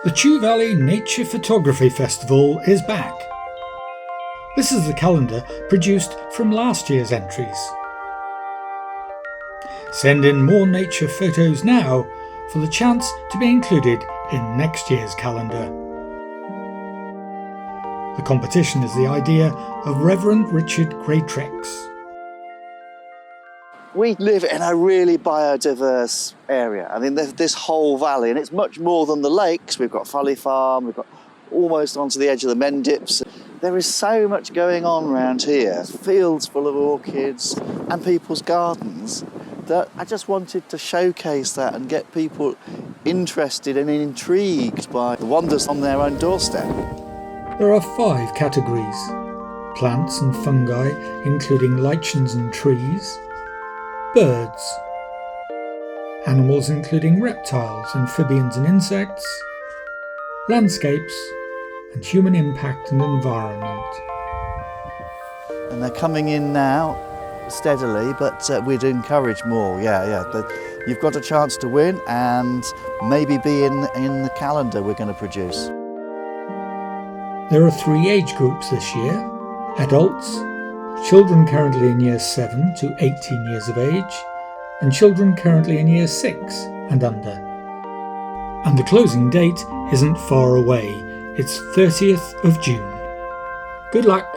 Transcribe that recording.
The Chew Valley Nature Photography Festival is back. This is the calendar produced from last year's entries. Send in more nature photos now for the chance to be included in next year's calendar. The competition is the idea of Reverend Richard Greatrex. We live in a really biodiverse area. I mean, this whole valley, and it's much more than the lakes. We've got Folly Farm, we've got almost onto the edge of the Mendips. There is so much going on around here, fields full of orchids and people's gardens, that I just wanted to showcase that and get people interested and intrigued by the wonders on their own doorstep. There are 5 categories: plants and fungi, including lichens and trees; birds; animals including reptiles, amphibians and insects; landscapes; and human impact and environment. And they're coming in now steadily, but we'd encourage more. But you've got a chance to win and maybe be in the calendar we're going to produce. There are 3 age groups this year: adults, children currently in year 7 to 18 years of age, and children currently in year 6 and under. And the closing date isn't far away. It's 30th of June. Good luck!